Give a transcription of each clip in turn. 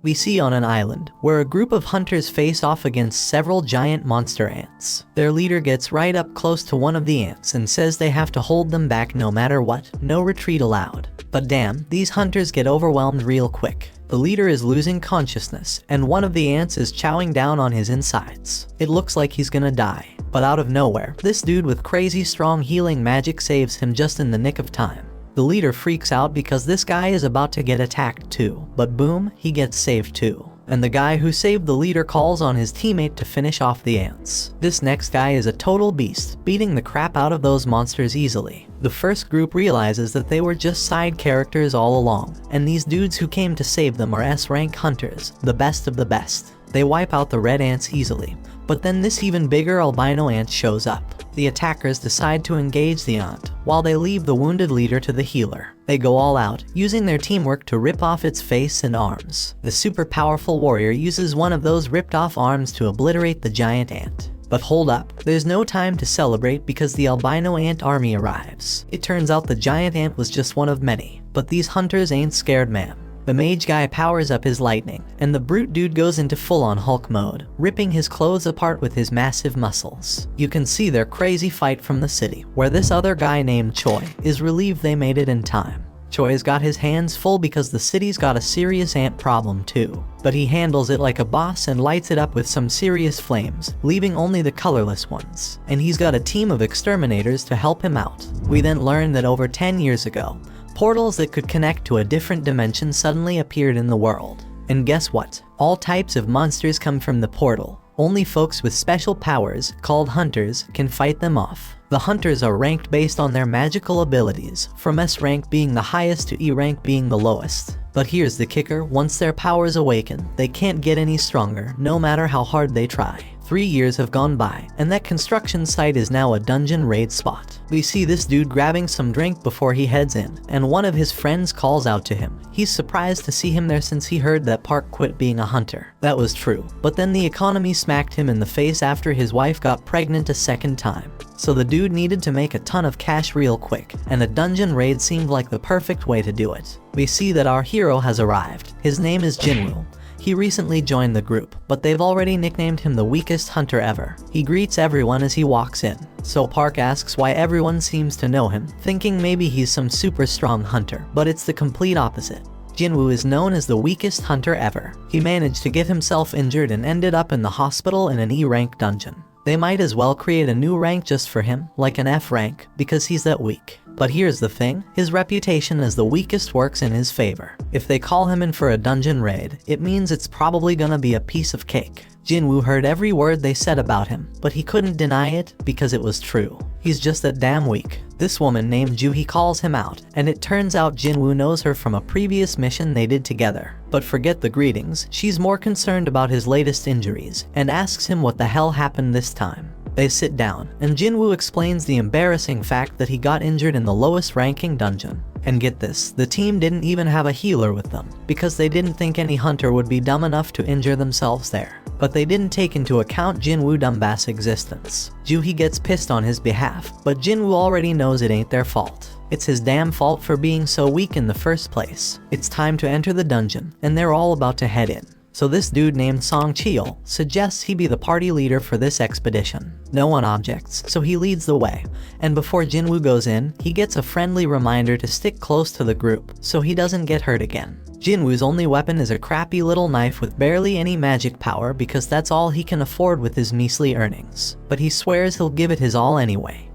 We see on an island, where a group of hunters face off against several giant monster ants. Their leader gets right up close to one of the ants and says they have to hold them back no matter what, no retreat allowed. But damn, these hunters get overwhelmed real quick. The leader is losing consciousness, and one of the ants is chowing down on his insides. It looks like he's gonna die. But out of nowhere, this dude with crazy strong healing magic saves him just in the nick of time. The leader freaks out because this guy is about to get attacked too, but boom, he gets saved too. And the guy who saved the leader calls on his teammate to finish off the ants. This next guy is a total beast, beating the crap out of those monsters easily. The first group realizes that they were just side characters all along, and these dudes who came to save them are S-rank hunters, the best of the best. They wipe out the red ants easily, but then this even bigger albino ant shows up. The attackers decide to engage the ant, while they leave the wounded leader to the healer. They go all out, using their teamwork to rip off its face and arms. The super powerful warrior uses one of those ripped off arms to obliterate the giant ant. But hold up, there's no time to celebrate because the albino ant army arrives. It turns out the giant ant was just one of many, but these hunters ain't scared, man. The mage guy powers up his lightning, and the brute dude goes into full-on Hulk mode, ripping his clothes apart with his massive muscles. You can see their crazy fight from the city, where this other guy named Choi is relieved they made it in time. Choi's got his hands full because the city's got a serious ant problem too. But he handles it like a boss and lights it up with some serious flames, leaving only the colorless ones. And he's got a team of exterminators to help him out. We then learn that over 10 years ago, portals that could connect to a different dimension suddenly appeared in the world. And guess what? All types of monsters come from the portal. Only folks with special powers, called hunters, can fight them off. The hunters are ranked based on their magical abilities, from S rank being the highest to E rank being the lowest. But here's the kicker, once their powers awaken, they can't get any stronger, no matter how hard they try. 3 years have gone by, and that construction site is now a dungeon raid spot. We see this dude grabbing some drink before he heads in, and one of his friends calls out to him. He's surprised to see him there since he heard that Park quit being a hunter. That was true, but then the economy smacked him in the face after his wife got pregnant a second time. So the dude needed to make a ton of cash real quick, and a dungeon raid seemed like the perfect way to do it. We see that our hero has arrived. His name is Jinwoo. He recently joined the group, but they've already nicknamed him the weakest hunter ever. He greets everyone as he walks in, so Park asks why everyone seems to know him, thinking maybe he's some super strong hunter, but it's the complete opposite. Jinwoo is known as the weakest hunter ever. He managed to get himself injured and ended up in the hospital in an E-rank dungeon. They might as well create a new rank just for him, like an F rank, because he's that weak. But here's the thing, his reputation as the weakest works in his favor. If they call him in for a dungeon raid, it means it's probably gonna be a piece of cake. Jinwoo heard every word they said about him, but he couldn't deny it because it was true. He's just that damn weak. This woman named Juhi calls him out, and it turns out Jinwoo knows her from a previous mission they did together. But forget the greetings, she's more concerned about his latest injuries, and asks him what the hell happened this time. They sit down, and Jinwoo explains the embarrassing fact that he got injured in the lowest ranking dungeon. And get this, the team didn't even have a healer with them, because they didn't think any hunter would be dumb enough to injure themselves there. But they didn't take into account Jinwoo Dumbass' existence. Juhi gets pissed on his behalf, but Jinwoo already knows it ain't their fault. It's his damn fault for being so weak in the first place. It's time to enter the dungeon, and they're all about to head in. So this dude named Song Cheol suggests he be the party leader for this expedition. No one objects, so he leads the way, and before Jinwoo goes in, he gets a friendly reminder to stick close to the group, so he doesn't get hurt again. Jinwoo's only weapon is a crappy little knife with barely any magic power because that's all he can afford with his measly earnings. But he swears he'll give it his all anyway.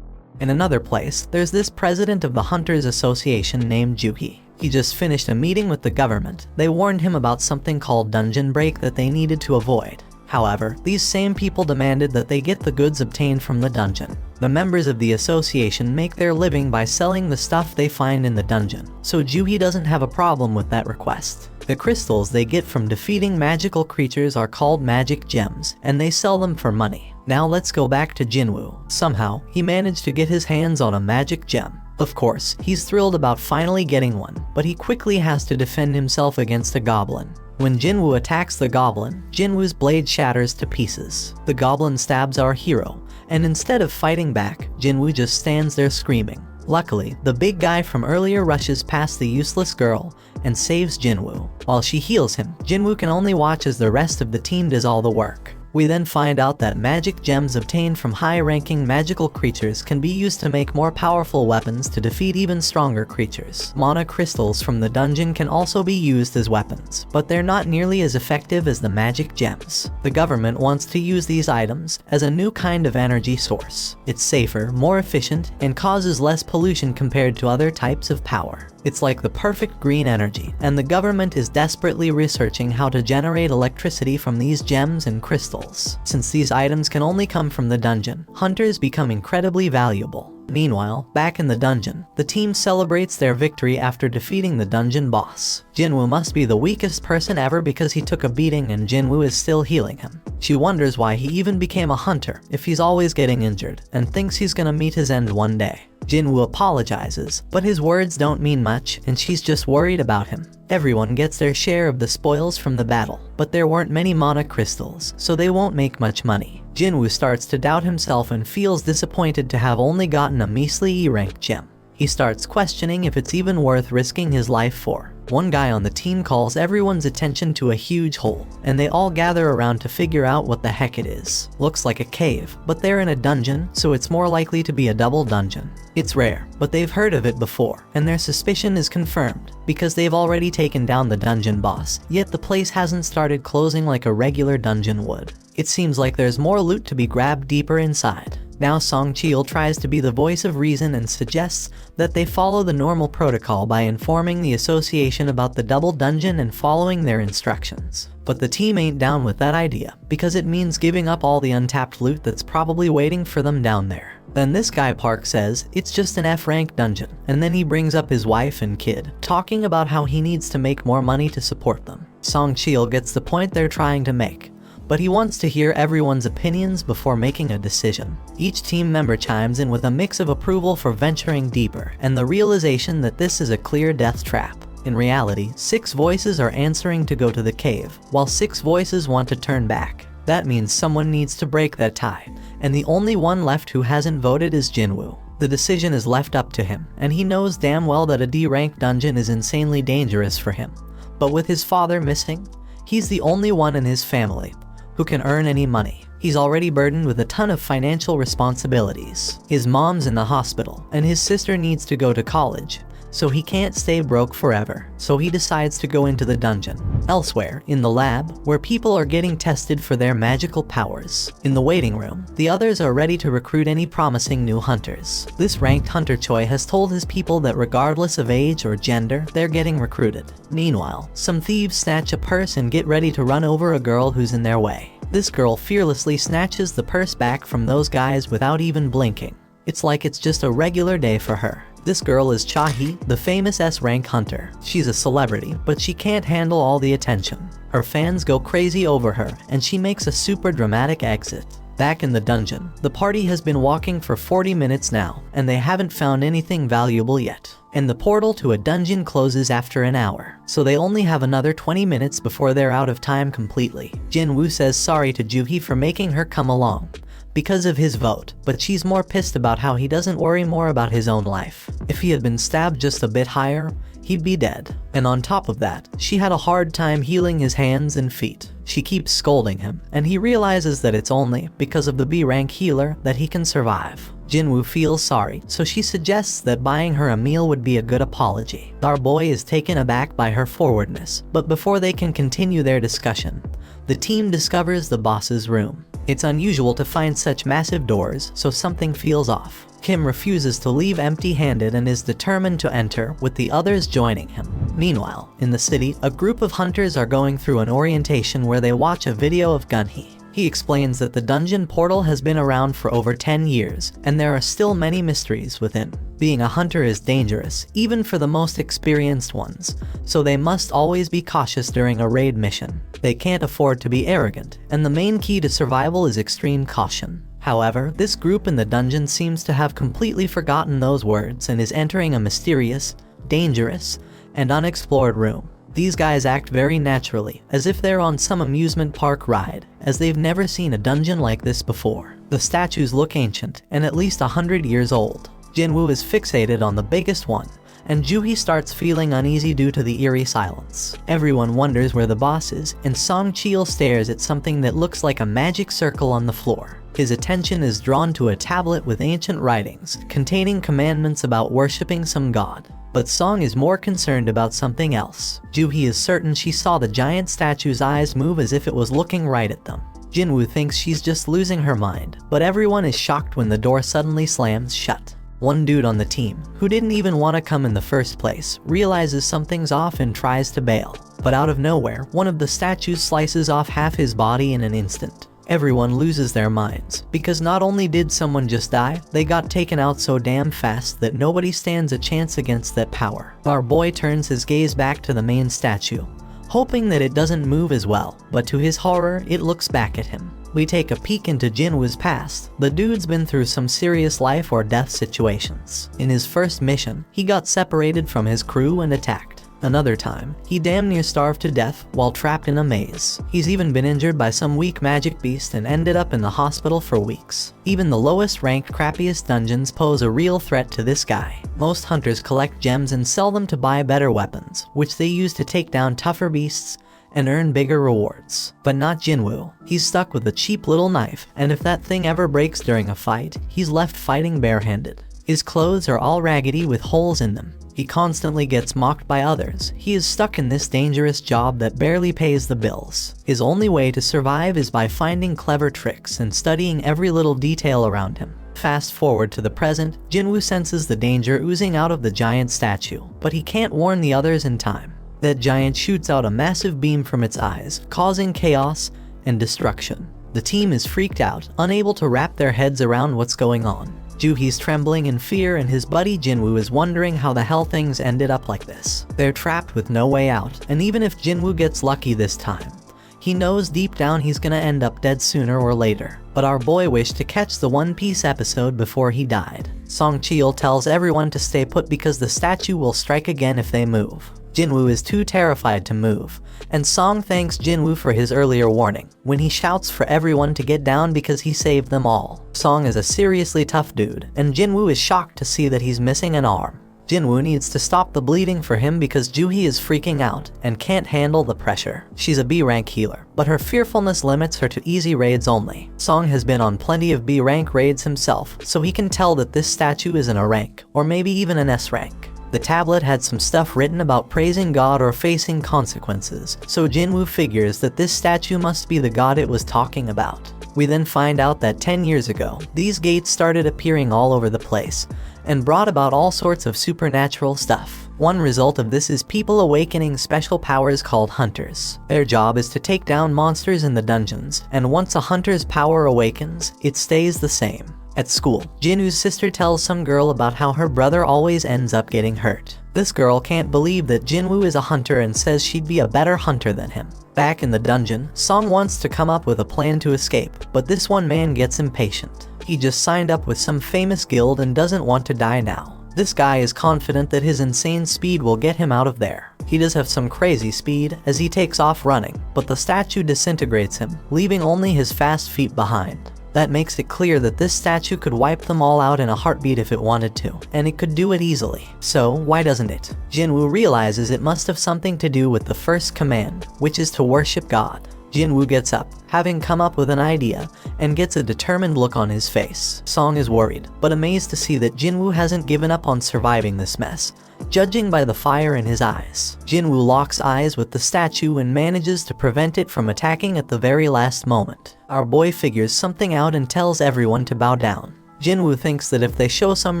In another place, there's this president of the Hunters Association named Juhi. He just finished a meeting with the government. They warned him about something called dungeon break that they needed to avoid. However, these same people demanded that they get the goods obtained from the dungeon. The members of the association make their living by selling the stuff they find in the dungeon, so Juhi doesn't have a problem with that request. The crystals they get from defeating magical creatures are called magic gems, and they sell them for money. Now let's go back to Jinwoo. Somehow, he managed to get his hands on a magic gem. Of course, he's thrilled about finally getting one, but he quickly has to defend himself against a goblin. When Jinwoo attacks the goblin, Jinwoo's blade shatters to pieces. The goblin stabs our hero, and instead of fighting back, Jinwoo just stands there screaming. Luckily, the big guy from earlier rushes past the useless girl and saves Jinwoo. While she heals him, Jinwoo can only watch as the rest of the team does all the work. We then find out that magic gems obtained from high-ranking magical creatures can be used to make more powerful weapons to defeat even stronger creatures. Mana crystals from the dungeon can also be used as weapons, but they're not nearly as effective as the magic gems. The government wants to use these items as a new kind of energy source. It's safer, more efficient, and causes less pollution compared to other types of power. It's like the perfect green energy, and the government is desperately researching how to generate electricity from these gems and crystals. Since these items can only come from the dungeon, hunters become incredibly valuable. Meanwhile, back in the dungeon, the team celebrates their victory after defeating the dungeon boss. Jinwoo must be the weakest person ever because he took a beating and Jinwoo is still healing him. She wonders why he even became a hunter if he's always getting injured, and thinks he's gonna meet his end one day. Jinwoo apologizes, but his words don't mean much and she's just worried about him. Everyone gets their share of the spoils from the battle, but there weren't many mana crystals, so they won't make much money. Jinwoo starts to doubt himself and feels disappointed to have only gotten a measly E-rank gem. He starts questioning if it's even worth risking his life for. One guy on the team calls everyone's attention to a huge hole, and they all gather around to figure out what the heck it is. Looks like a cave, but they're in a dungeon, so it's more likely to be a double dungeon. It's rare, but they've heard of it before, and their suspicion is confirmed, because they've already taken down the dungeon boss, yet the place hasn't started closing like a regular dungeon would. It seems like there's more loot to be grabbed deeper inside. Now Song Cheol tries to be the voice of reason and suggests that they follow the normal protocol by informing the association about the double dungeon and following their instructions. But the team ain't down with that idea, because it means giving up all the untapped loot that's probably waiting for them down there. Then this guy Park says it's just an F-rank dungeon, and then he brings up his wife and kid, talking about how he needs to make more money to support them. Song Cheol gets the point they're trying to make, but he wants to hear everyone's opinions before making a decision. Each team member chimes in with a mix of approval for venturing deeper and the realization that this is a clear death trap. In reality, 6 voices are answering to go to the cave, while 6 voices want to turn back. That means someone needs to break that tie, and the only one left who hasn't voted is Jinwoo. The decision is left up to him, and he knows damn well that a D-rank dungeon is insanely dangerous for him. But with his father missing, he's the only one in his family who can earn any money. He's already burdened with a ton of financial responsibilities. His mom's in the hospital, and his sister needs to go to college, so he can't stay broke forever. So he decides to go into the dungeon. Elsewhere, in the lab, where people are getting tested for their magical powers. In the waiting room, the others are ready to recruit any promising new hunters. This ranked hunter Choi has told his people that regardless of age or gender, they're getting recruited. Meanwhile, some thieves snatch a purse and get ready to run over a girl who's in their way. This girl fearlessly snatches the purse back from those guys without even blinking. It's like it's just a regular day for her. This girl is Cha-hee, the famous S-rank hunter. She's a celebrity, but she can't handle all the attention. Her fans go crazy over her, and she makes a super dramatic exit. Back in the dungeon, the party has been walking for 40 minutes now, and they haven't found anything valuable yet. And the portal to a dungeon closes after an hour, so they only have another 20 minutes before they're out of time completely. Jinwoo says sorry to Joo-hee for making her come along because of his vote, but she's more pissed about how he doesn't worry more about his own life. If he had been stabbed just a bit higher, he'd be dead. And on top of that, she had a hard time healing his hands and feet. She keeps scolding him, and he realizes that it's only because of the B-rank healer that he can survive. Jinwoo feels sorry, so she suggests that buying her a meal would be a good apology. Our boy is taken aback by her forwardness, but before they can continue their discussion, the team discovers the boss's room. It's unusual to find such massive doors, so something feels off. Kim refuses to leave empty-handed and is determined to enter, with the others joining him. Meanwhile, in the city, a group of hunters are going through an orientation where they watch a video of Gunhee. He explains that the dungeon portal has been around for over 10 years, and there are still many mysteries within. Being a hunter is dangerous, even for the most experienced ones, so they must always be cautious during a raid mission. They can't afford to be arrogant, and the main key to survival is extreme caution. However, this group in the dungeon seems to have completely forgotten those words and is entering a mysterious, dangerous, and unexplored room. These guys act very naturally, as if they're on some amusement park ride, as they've never seen a dungeon like this before. The statues look ancient, and at least 100 years old. Jinwoo is fixated on the biggest one, and Joohee starts feeling uneasy due to the eerie silence. Everyone wonders where the boss is, and Song Chil stares at something that looks like a magic circle on the floor. His attention is drawn to a tablet with ancient writings, containing commandments about worshipping some god. But Song is more concerned about something else. Joohee is certain she saw the giant statue's eyes move as if it was looking right at them. Jinwoo thinks she's just losing her mind, but everyone is shocked when the door suddenly slams shut. One dude on the team, who didn't even want to come in the first place, realizes something's off and tries to bail. But out of nowhere, one of the statues slices off half his body in an instant. Everyone loses their minds, because not only did someone just die, they got taken out so damn fast that nobody stands a chance against that power. Our boy turns his gaze back to the main statue, hoping that it doesn't move as well, but to his horror, it looks back at him. We take a peek into Jinwoo's past. The dude's been through some serious life or death situations. In his first mission, he got separated from his crew and attacked. Another time, he damn near starved to death while trapped in a maze. He's even been injured by some weak magic beast and ended up in the hospital for weeks. Even the lowest ranked, crappiest dungeons pose a real threat to this guy. Most hunters collect gems and sell them to buy better weapons, which they use to take down tougher beasts and earn bigger rewards. But not Jinwoo. He's stuck with a cheap little knife, and if that thing ever breaks during a fight, he's left fighting barehanded. His clothes are all raggedy with holes in them. He constantly gets mocked by others. He is stuck in this dangerous job that barely pays the bills. His only way to survive is by finding clever tricks and studying every little detail around him. Fast forward to the present, Jinwoo senses the danger oozing out of the giant statue, but he can't warn the others in time. That giant shoots out a massive beam from its eyes, causing chaos and destruction. The team is freaked out, unable to wrap their heads around what's going on. Joohee's trembling in fear, and his buddy Jinwoo is wondering how the hell things ended up like this. They're trapped with no way out, and even if Jinwoo gets lucky this time, he knows deep down he's gonna end up dead sooner or later. But our boy wished to catch the One Piece episode before he died. Song Chil tells everyone to stay put because the statue will strike again if they move. Jinwoo is too terrified to move, and Song thanks Jinwoo for his earlier warning, when he shouts for everyone to get down because he saved them all. Song is a seriously tough dude, and Jinwoo is shocked to see that he's missing an arm. Jinwoo needs to stop the bleeding for him because Joohee is freaking out and can't handle the pressure. She's a B rank healer, but her fearfulness limits her to easy raids only. Song has been on plenty of B rank raids himself, so he can tell that this statue isn't a rank, or maybe even an S rank. The tablet had some stuff written about praising God or facing consequences, so Jinwoo figures that this statue must be the god it was talking about. We then find out that 10 years ago, these gates started appearing all over the place, and brought about all sorts of supernatural stuff. One result of this is people awakening special powers called hunters. Their job is to take down monsters in the dungeons, and once a hunter's power awakens, it stays the same. At school, Jinwoo's sister tells some girl about how her brother always ends up getting hurt. This girl can't believe that Jinwoo is a hunter and says she'd be a better hunter than him. Back in the dungeon, Song wants to come up with a plan to escape, but this one man gets impatient. He just signed up with some famous guild and doesn't want to die now. This guy is confident that his insane speed will get him out of there. He does have some crazy speed as he takes off running, but the statue disintegrates him, leaving only his fast feet behind. That makes it clear that this statue could wipe them all out in a heartbeat if it wanted to, and it could do it easily. So why doesn't it? Jinwoo realizes it must have something to do with the first command, which is to worship God. Jinwoo gets up, having come up with an idea, and gets a determined look on his face. Song is worried, but amazed to see that Jinwoo hasn't given up on surviving this mess, judging by the fire in his eyes. Jinwoo locks eyes with the statue and manages to prevent it from attacking at the very last moment. Our boy figures something out and tells everyone to bow down. Jinwoo thinks that if they show some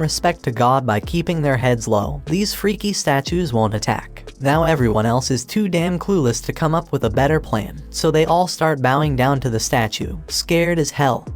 respect to God by keeping their heads low, these freaky statues won't attack. Now everyone else is too damn clueless to come up with a better plan, so they all start bowing down to the statue, scared as hell,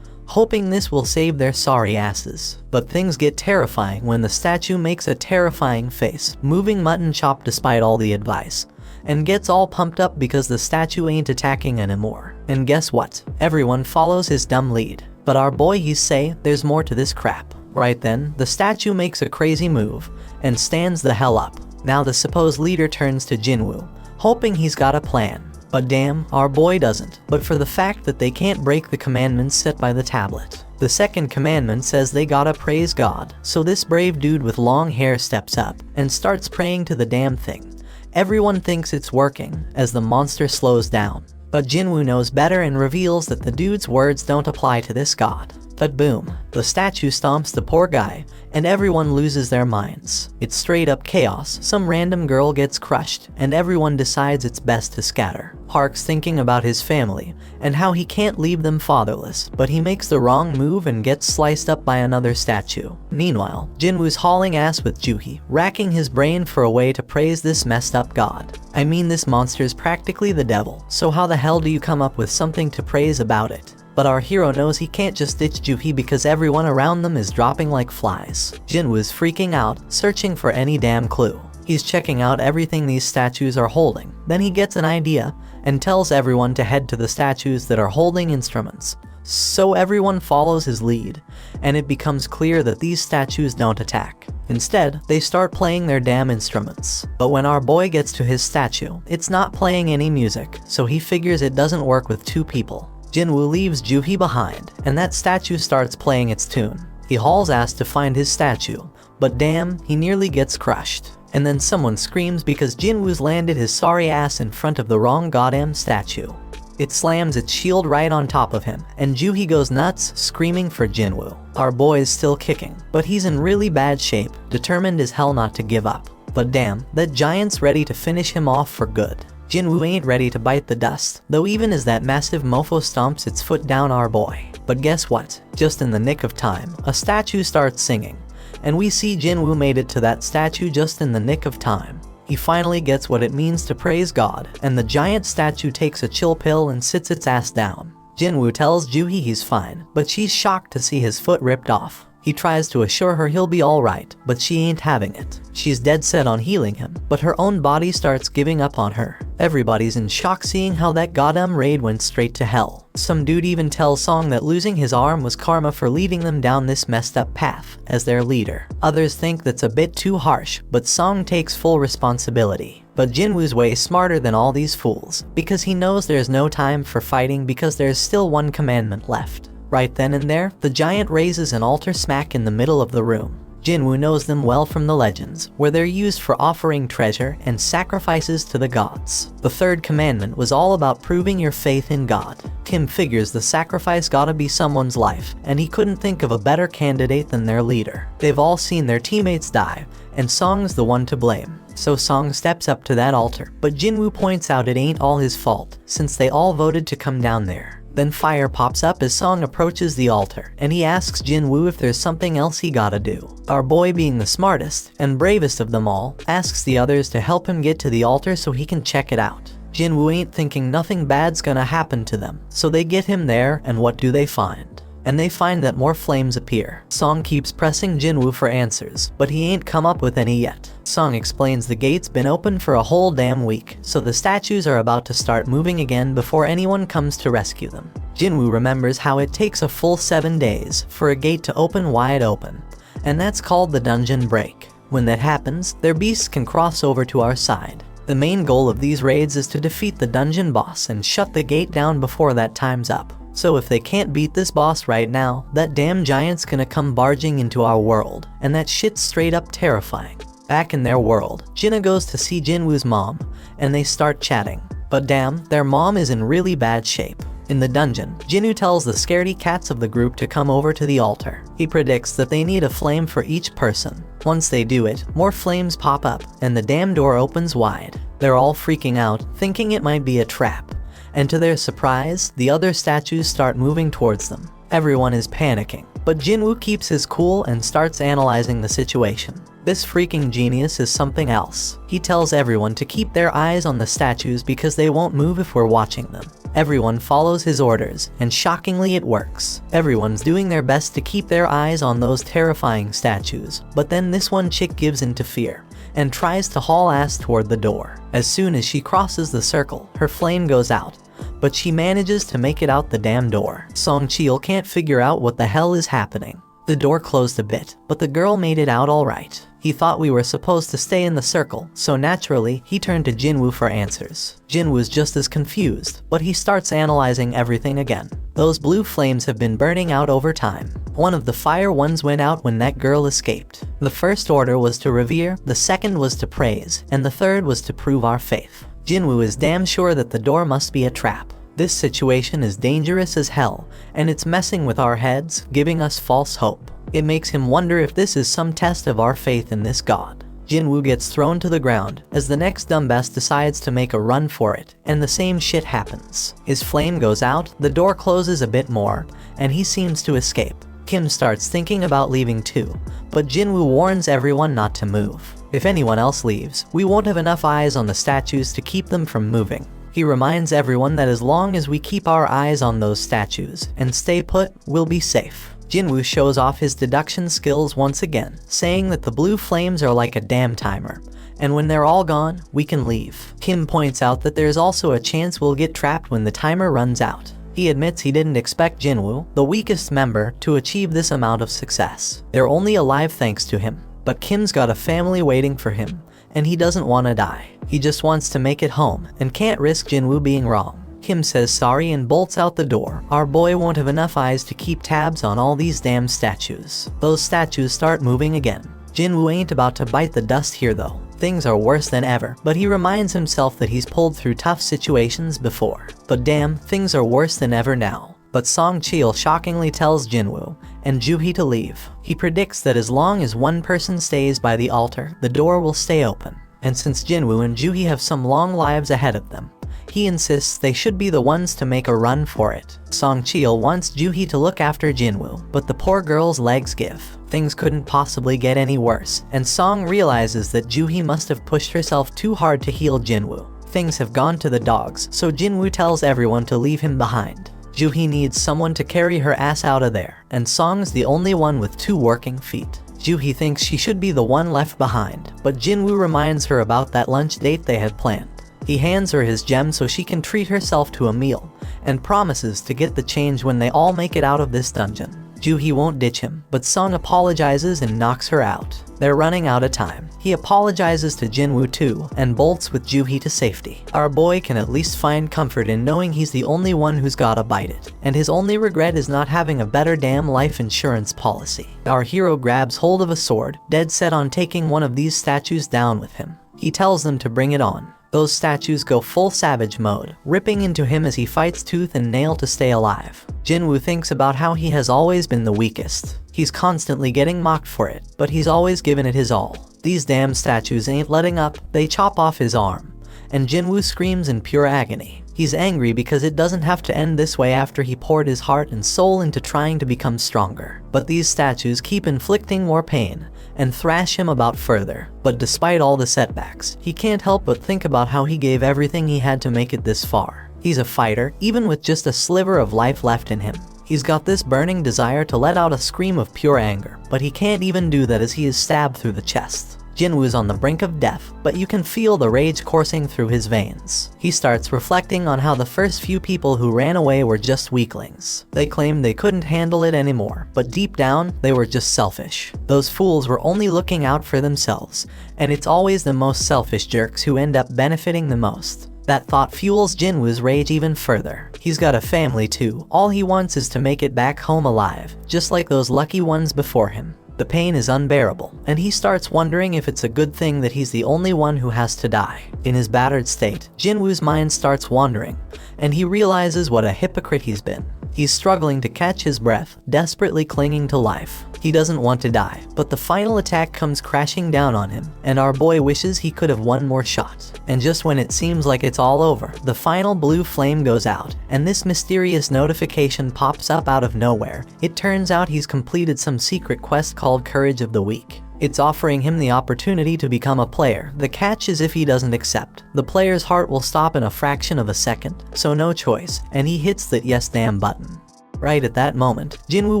hoping this will save their sorry asses. But things get terrifying when the statue makes a terrifying face, moving mutton chop despite all the advice, and gets all pumped up because the statue ain't attacking anymore. And guess what? Everyone follows his dumb lead. But our boy he's say there's more to this crap. Right then, the statue makes a crazy move and stands the hell up. Now the supposed leader turns to Jinwoo, hoping he's got a plan. But damn, our boy doesn't, but for the fact that they can't break the commandments set by the tablet. The second commandment says they gotta praise God, so this brave dude with long hair steps up and starts praying to the damn thing. Everyone thinks it's working as the monster slows down, but Jinwoo knows better and reveals that the dude's words don't apply to this god. But boom, the statue stomps the poor guy, and everyone loses their minds. It's straight up chaos. Some random girl gets crushed, and everyone decides it's best to scatter. Park's thinking about his family, and how he can't leave them fatherless, but he makes the wrong move and gets sliced up by another statue. Meanwhile, Jinwoo's hauling ass with Juhi, racking his brain for a way to praise this messed up god. I mean, this monster's practically the devil, so how the hell do you come up with something to praise about it? But our hero knows he can't just ditch Juhi because everyone around them is dropping like flies. Jinwoo's freaking out, searching for any damn clue. He's checking out everything these statues are holding. Then he gets an idea and tells everyone to head to the statues that are holding instruments. So everyone follows his lead, and it becomes clear that these statues don't attack. Instead, they start playing their damn instruments. But when our boy gets to his statue, it's not playing any music, so he figures it doesn't work with two people. Jinwoo leaves Juhi behind, and that statue starts playing its tune. He hauls ass to find his statue, but damn, he nearly gets crushed. And then someone screams because Jinwoo's landed his sorry ass in front of the wrong goddamn statue. It slams its shield right on top of him, and Juhi goes nuts, screaming for Jinwoo. Our boy is still kicking, but he's in really bad shape, determined as hell not to give up. But damn, that giant's ready to finish him off for good. Jinwoo ain't ready to bite the dust, though even as that massive mofo stomps its foot down our boy. But guess what? Just in the nick of time, a statue starts singing, and we see Jinwoo made it to that statue just in the nick of time. He finally gets what it means to praise God, and the giant statue takes a chill pill and sits its ass down. Jinwoo tells Juhi he's fine, but she's shocked to see his foot ripped off. He tries to assure her he'll be alright, but she ain't having it. She's dead set on healing him, but her own body starts giving up on her. Everybody's in shock seeing how that goddamn raid went straight to hell. Some dude even tells Song that losing his arm was karma for leading them down this messed up path as their leader. Others think that's a bit too harsh, but Song takes full responsibility. But Jinwoo's way smarter than all these fools, because he knows there's no time for fighting because there's still one commandment left. Right then and there, the giant raises an altar smack in the middle of the room. Jinwoo knows them well from the legends, where they're used for offering treasure and sacrifices to the gods. The third commandment was all about proving your faith in God. Kim figures the sacrifice gotta be someone's life, and he couldn't think of a better candidate than their leader. They've all seen their teammates die, and Song's the one to blame. So Song steps up to that altar, but Jinwoo points out it ain't all his fault, since they all voted to come down there. Then fire pops up as Song approaches the altar, and he asks Jinwoo if there's something else he gotta do. Our boy, being the smartest and bravest of them all, asks the others to help him get to the altar so he can check it out. Jinwoo ain't thinking nothing bad's gonna happen to them, so they get him there, and what do they find? And they find that more flames appear. Song keeps pressing Jinwoo for answers, but he ain't come up with any yet. Song explains the gate's been open for a whole damn week, so the statues are about to start moving again before anyone comes to rescue them. Jinwoo remembers how it takes a full 7 days for a gate to open wide open, and that's called the dungeon break. When that happens, their beasts can cross over to our side. The main goal of these raids is to defeat the dungeon boss and shut the gate down before that time's up. So if they can't beat this boss right now, that damn giant's gonna come barging into our world, and that shit's straight up terrifying. Back in their world, Jinna goes to see Jinwoo's mom, and they start chatting. But damn, their mom is in really bad shape. In the dungeon, Jinwoo tells the scaredy cats of the group to come over to the altar. He predicts that they need a flame for each person. Once they do it, more flames pop up, and the damn door opens wide. They're all freaking out, thinking it might be a trap. And to their surprise, the other statues start moving towards them. Everyone is panicking, but Jinwoo keeps his cool and starts analyzing the situation. This freaking genius is something else. He tells everyone to keep their eyes on the statues because they won't move if we're watching them. Everyone follows his orders, and shockingly it works. Everyone's doing their best to keep their eyes on those terrifying statues, but then this one chick gives in to fear and tries to haul ass toward the door. As soon as she crosses the circle, her flame goes out, but she manages to make it out the damn door. Song Cheol can't figure out what the hell is happening. The door closed a bit, but the girl made it out alright. He thought we were supposed to stay in the circle, so naturally, he turned to Jinwoo for answers. Jinwoo's just as confused, but he starts analyzing everything again. Those blue flames have been burning out over time. One of the fire ones went out when that girl escaped. The first order was to revere, the second was to praise, and the third was to prove our faith. Jinwoo is damn sure that the door must be a trap. This situation is dangerous as hell, and it's messing with our heads, giving us false hope. It makes him wonder if this is some test of our faith in this god. Jinwoo gets thrown to the ground as the next dumbass decides to make a run for it, and the same shit happens. His flame goes out, the door closes a bit more, and he seems to escape. Kim starts thinking about leaving too, but Jinwoo warns everyone not to move. If anyone else leaves, we won't have enough eyes on the statues to keep them from moving. He reminds everyone that as long as we keep our eyes on those statues and stay put, we'll be safe. Jinwoo shows off his deduction skills once again, saying that the blue flames are like a damn timer, and when they're all gone, we can leave. Kim points out that there's also a chance we'll get trapped when the timer runs out. He admits he didn't expect Jinwoo, the weakest member, to achieve this amount of success. They're only alive thanks to him, but Kim's got a family waiting for him, and he doesn't want to die. He just wants to make it home, and can't risk Jinwoo being wrong. Kim says sorry and bolts out the door. Our boy won't have enough eyes to keep tabs on all these damn statues. Those statues start moving again. Jinwoo ain't about to bite the dust here though. Things are worse than ever, but he reminds himself that he's pulled through tough situations before. But damn, things are worse than ever now. But Song Cheol shockingly tells Jinwoo and Juhee to leave. He predicts that as long as one person stays by the altar, the door will stay open. And since Jinwoo and Juhee have some long lives ahead of them, he insists they should be the ones to make a run for it. Song Cheol wants Juhee to look after Jinwoo, but the poor girl's legs give. Things couldn't possibly get any worse, and Song realizes that Juhee must have pushed herself too hard to heal Jinwoo. Things have gone to the dogs, so Jinwoo tells everyone to leave him behind. Juhee needs someone to carry her ass out of there, and Song's the only one with 2 working feet. Juhee thinks she should be the one left behind, but Jinwoo reminds her about that lunch date they had planned. He hands her his gem so she can treat herself to a meal, and promises to get the change when they all make it out of this dungeon. Juhee won't ditch him, but Sung apologizes and knocks her out. They're running out of time. He apologizes to Jinwoo too, and bolts with Juhee to safety. Our boy can at least find comfort in knowing he's the only one who's gotta bite it, and his only regret is not having a better damn life insurance policy. Our hero grabs hold of a sword, dead set on taking one of these statues down with him. He tells them to bring it on. Those statues go full savage mode, ripping into him as he fights tooth and nail to stay alive. Jinwoo thinks about how he has always been the weakest. He's constantly getting mocked for it, but he's always given it his all. These damn statues ain't letting up, they chop off his arm, and Jinwoo screams in pure agony. He's angry because it doesn't have to end this way after he poured his heart and soul into trying to become stronger. But these statues keep inflicting more pain, and thrash him about further. But despite all the setbacks, he can't help but think about how he gave everything he had to make it this far. He's a fighter, even with just a sliver of life left in him. He's got this burning desire to let out a scream of pure anger, but he can't even do that as he is stabbed through the chest. Jinwoo's on the brink of death, but you can feel the rage coursing through his veins. He starts reflecting on how the first few people who ran away were just weaklings. They claimed they couldn't handle it anymore, but deep down, they were just selfish. Those fools were only looking out for themselves, and it's always the most selfish jerks who end up benefiting the most. That thought fuels Jinwoo's rage even further. He's got a family too. All he wants is to make it back home alive, just like those lucky ones before him. The pain is unbearable, and he starts wondering if it's a good thing that he's the only one who has to die. In his battered state, Jinwoo's mind starts wandering, and he realizes what a hypocrite he's been. He's struggling to catch his breath, desperately clinging to life. He doesn't want to die, but the final attack comes crashing down on him, and our boy wishes he could have one more shot. And just when it seems like it's all over, the final blue flame goes out, and this mysterious notification pops up out of nowhere. It turns out he's completed some secret quest called Courage of the Weak. It's offering him the opportunity to become a player. The catch is if he doesn't accept, the player's heart will stop in a fraction of a second, so no choice, and he hits that yes damn button. Right at that moment, Jinwoo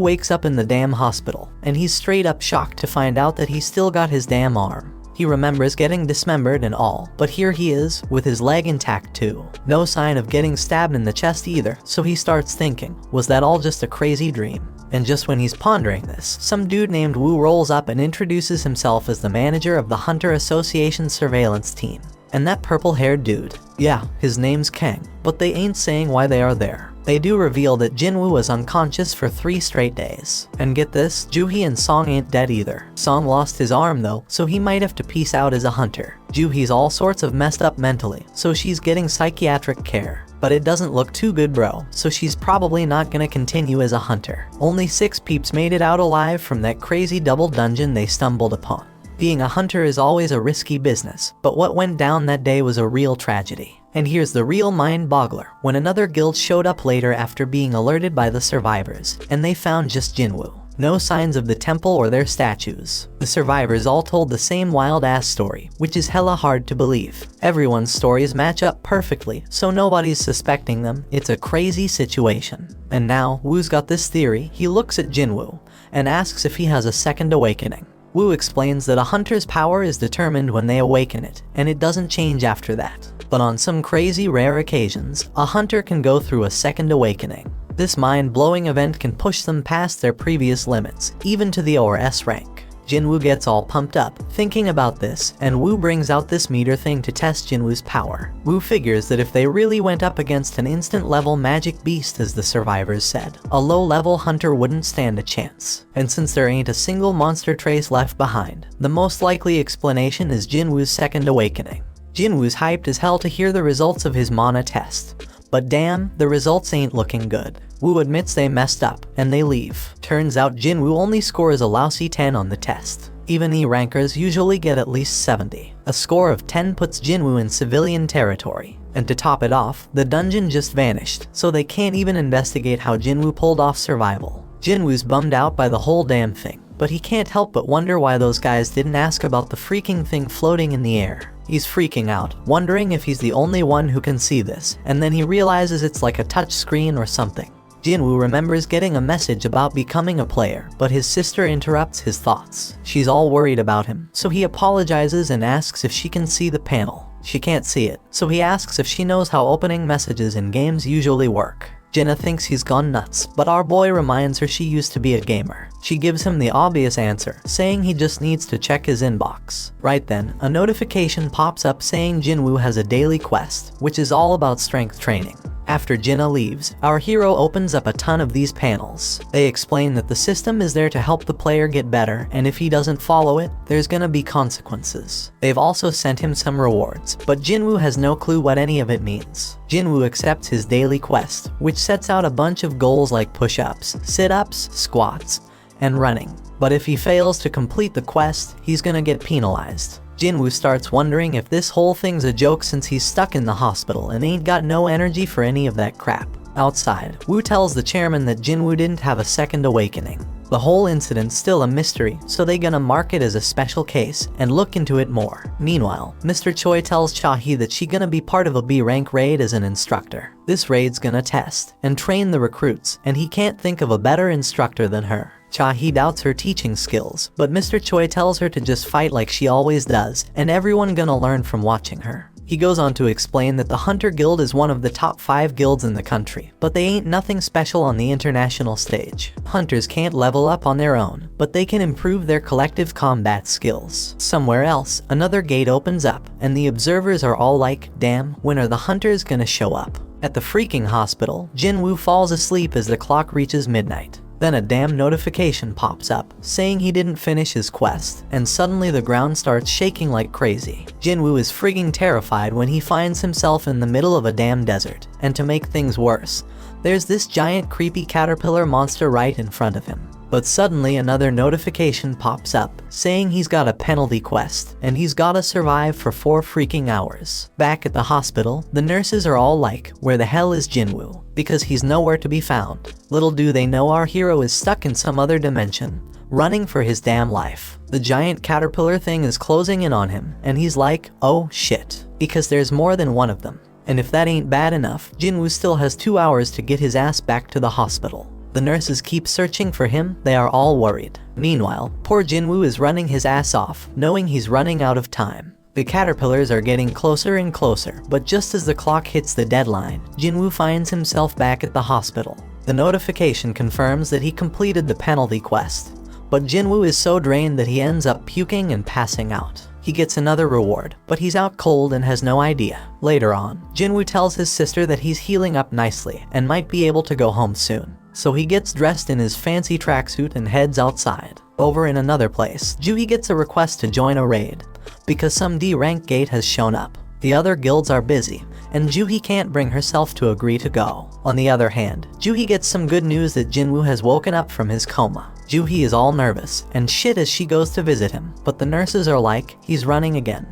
wakes up in the damn hospital, and he's straight up shocked to find out that he's still got his damn arm. He remembers getting dismembered and all, but here he is, with his leg intact too. No sign of getting stabbed in the chest either, so he starts thinking, was that all just a crazy dream? And just when he's pondering this, some dude named Woo rolls up and introduces himself as the manager of the Hunter Association surveillance team. And that purple-haired dude, yeah, his name's Kang, but they ain't saying why they are there. They do reveal that Jinwoo was unconscious for 3 straight days. And get this, Joohee and Song ain't dead either. Song lost his arm though, so he might have to peace out as a hunter. Joohee's all sorts of messed up mentally, so she's getting psychiatric care. But it doesn't look too good, bro, so she's probably not gonna continue as a hunter. Only 6 peeps made it out alive from that crazy double dungeon they stumbled upon. Being a hunter is always a risky business, but what went down that day was a real tragedy. And here's the real mind-boggler, when another guild showed up later after being alerted by the survivors, and they found just Jinwoo. No signs of the temple or their statues. The survivors all told the same wild-ass story, which is hella hard to believe. Everyone's stories match up perfectly, so nobody's suspecting them. It's a crazy situation. And now, Woo's got this theory. He looks at Jinwoo and asks if he has a second awakening. Woo explains that a hunter's power is determined when they awaken it, and it doesn't change after that. But on some crazy rare occasions, a hunter can go through a second awakening. This mind-blowing event can push them past their previous limits, even to the ORS rank. Jinwoo gets all pumped up, thinking about this, and Woo brings out this meter thing to test Jinwoo's power. Woo figures that if they really went up against an instant-level magic beast as the survivors said, a low-level hunter wouldn't stand a chance. And since there ain't a single monster trace left behind, the most likely explanation is Jinwoo's second awakening. Jinwoo's hyped as hell to hear the results of his mana test. But damn, the results ain't looking good. Woo admits they messed up, and they leave. Turns out Jinwoo only scores a lousy 10 on the test. Even E-rankers usually get at least 70. A score of 10 puts Jinwoo in civilian territory. And to top it off, the dungeon just vanished, so they can't even investigate how Jinwoo pulled off survival. Jinwoo's bummed out by the whole damn thing, but he can't help but wonder why those guys didn't ask about the freaking thing floating in the air. He's freaking out, wondering if he's the only one who can see this, and then he realizes it's like a touch screen or something. Jinwoo remembers getting a message about becoming a player, but his sister interrupts his thoughts. She's all worried about him, so he apologizes and asks if she can see the panel. She can't see it, so he asks if she knows how opening messages in games usually work. Jinna thinks he's gone nuts, but our boy reminds her she used to be a gamer. She gives him the obvious answer, saying he just needs to check his inbox. Right then, a notification pops up saying Jinwoo has a daily quest, which is all about strength training. After Jinna leaves, our hero opens up a ton of these panels. They explain that the system is there to help the player get better, and if he doesn't follow it, there's gonna be consequences. They've also sent him some rewards, but Jinwoo has no clue what any of it means. Jinwoo accepts his daily quest, which sets out a bunch of goals like push-ups, sit-ups, squats, and running. But if he fails to complete the quest, he's gonna get penalized. Jinwoo starts wondering if this whole thing's a joke since he's stuck in the hospital and ain't got no energy for any of that crap. Outside, Woo tells the chairman that Jinwoo didn't have a second awakening. The whole incident's still a mystery, so they gonna mark it as a special case and look into it more. Meanwhile, Mr. Choi tells Cha-hee that she gonna be part of a B-rank raid as an instructor. This raid's gonna test and train the recruits, and he can't think of a better instructor than her. Cha-hee doubts her teaching skills, but Mr. Choi tells her to just fight like she always does, and everyone gonna learn from watching her. He goes on to explain that the Hunter Guild is one of the top 5 guilds in the country, but they ain't nothing special on the international stage. Hunters can't level up on their own, but they can improve their collective combat skills. Somewhere else, another gate opens up, and the observers are all like, damn, when are the hunters gonna show up? At the freaking hospital, Jinwoo falls asleep as the clock reaches midnight. Then a damn notification pops up, saying he didn't finish his quest, and suddenly the ground starts shaking like crazy. Jinwoo is frigging terrified when he finds himself in the middle of a damn desert, and to make things worse, there's this giant creepy caterpillar monster right in front of him. But suddenly another notification pops up, saying he's got a penalty quest, and he's gotta survive for 4 freaking hours. Back at the hospital, the nurses are all like, where the hell is Jinwoo? Because he's nowhere to be found. Little do they know our hero is stuck in some other dimension, running for his damn life. The giant caterpillar thing is closing in on him, and he's like, oh shit, because there's more than one of them. And if that ain't bad enough, Jinwoo still has 2 hours to get his ass back to the hospital. The nurses keep searching for him, they are all worried. Meanwhile, poor Jinwoo is running his ass off, knowing he's running out of time. The caterpillars are getting closer and closer, but just as the clock hits the deadline, Jinwoo finds himself back at the hospital. The notification confirms that he completed the penalty quest, but Jinwoo is so drained that he ends up puking and passing out. He gets another reward, but he's out cold and has no idea. Later on, Jinwoo tells his sister that he's healing up nicely and might be able to go home soon. So he gets dressed in his fancy tracksuit and heads outside. Over in another place, Juhi gets a request to join a raid, because some D-rank gate has shown up. The other guilds are busy, and Juhi can't bring herself to agree to go. On the other hand, Juhi gets some good news that Jinwoo has woken up from his coma. Juhi is all nervous and shit as she goes to visit him, but the nurses are like, he's running again,